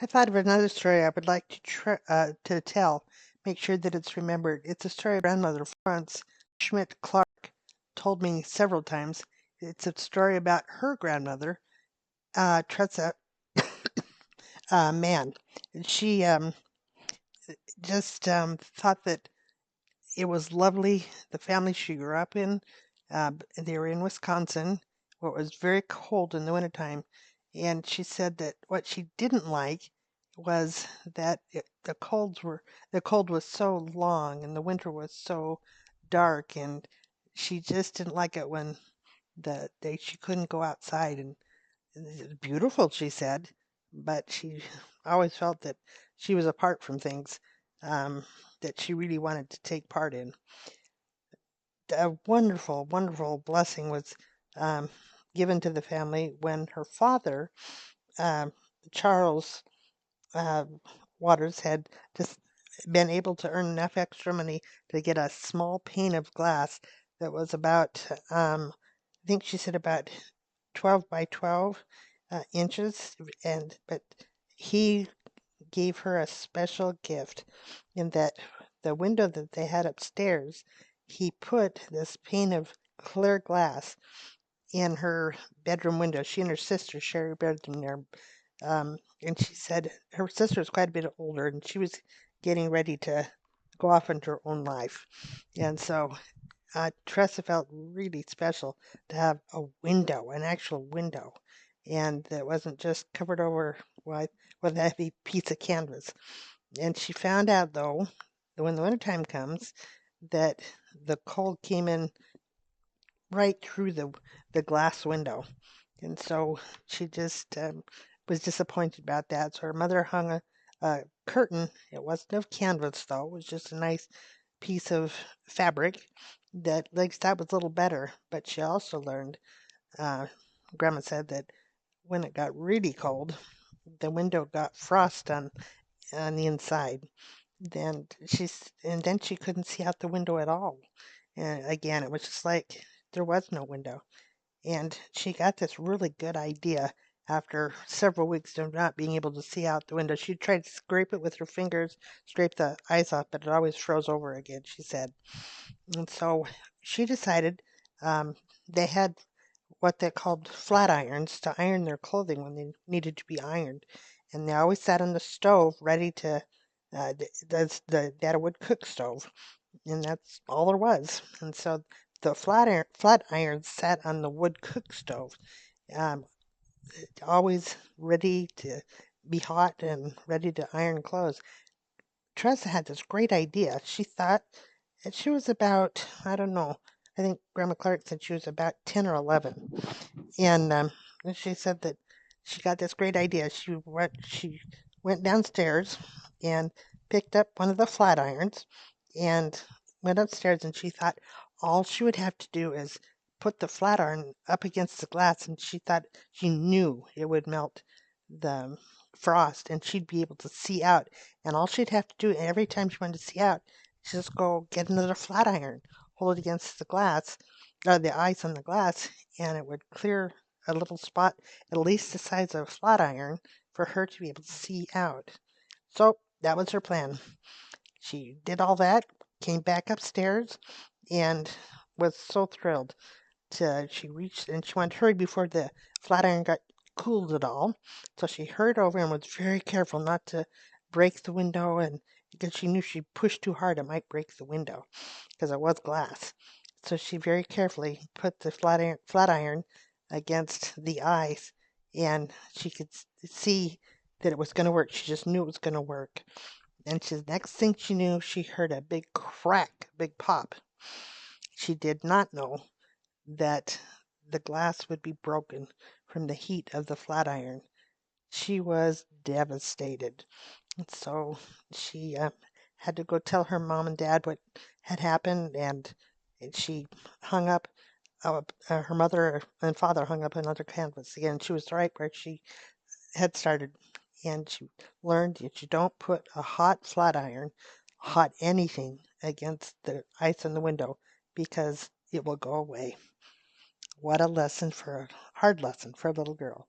I thought of another story I would like to tell. Make sure that it's remembered. It's a story of grandmother Florence Schmidt Clark told me several times. It's a story about her grandmother, Tressa Mann. She just thought that it was lovely. The family she grew up in, they were in Wisconsin, where it was very cold in the wintertime. And she said that what she didn't like was that the cold was so long and the winter was so dark, and she just didn't like it when she couldn't go outside. And it was beautiful, she said, but she always felt that she was apart from things that she really wanted to take part in. A wonderful, wonderful blessing was um, given to the family when her father, um, Charles uh, Waters, had just been able to earn enough extra money to get a small pane of glass that was about, I think she said about 12 by 12 inches, but he gave her a special gift in that the window that they had upstairs, he put this pane of clear glass in her bedroom window. She and her sister share a bedroom there. And she said her sister was quite a bit older and she was getting ready to go off into her own life. And so Tressa felt really special to have a window, an actual window, and that wasn't just covered over with a heavy piece of canvas. And she found out, though, that when the wintertime comes, that the cold came in right through the glass window. And so she just was disappointed about that. So her mother hung a curtain. It wasn't of canvas, though. It was just a nice piece of fabric that, like, that was a little better. But she also learned, uh, Grandma said, that when it got really cold, the window got frost on the inside. Then she couldn't see out the window at all. And again, it was just like there was no window. And she got this really good idea after several weeks of not being able to see out the window. She tried to scrape it with her fingers, scrape the ice off, but it always froze over again, she said. And so she decided they had what they called flat irons to iron their clothing when they needed to be ironed. And they always sat on the stove ready to, they had a wood cook stove, and that's all there was. And so the flat irons sat on the wood cook stove, um, always ready to be hot and ready to iron clothes. Tressa had this great idea. She thought that she was about, I don't know, I think Grandma Clark said she was about 10 or 11. And she said that she got this great idea. She went downstairs and picked up one of the flat irons and went upstairs, and she thought all she would have to do is put the flat iron up against the glass, and she thought she knew it would melt the frost and she'd be able to see out. And all she'd have to do every time she wanted to see out, she'd just go get another flat iron, hold it against the glass, or the ice on the glass, and it would clear a little spot at least the size of a flat iron for her to be able to see out. So that was her plan. She did all that, came back upstairs, and was so thrilled she reached and she wanted to hurry before the flat iron got cooled at all. So she hurried over and was very careful not to break the window, and because she knew she pushed too hard it might break the window because it was glass. So she very carefully put the flat iron against the ice, and she could see that it was going to work. She just knew it was going to work. And the next thing she knew, she heard a big crack, big pop. She did not know that the glass would be broken from the heat of the flat iron. She was devastated. And so she had to go tell her mom and dad what had happened, and she hung up, her mother and father hung up another canvas. Again, she was right where she had started. And she learned that you don't put a hot flat iron, hot anything, against the ice in the window because it will go away. What a lesson for a hard lesson for a little girl.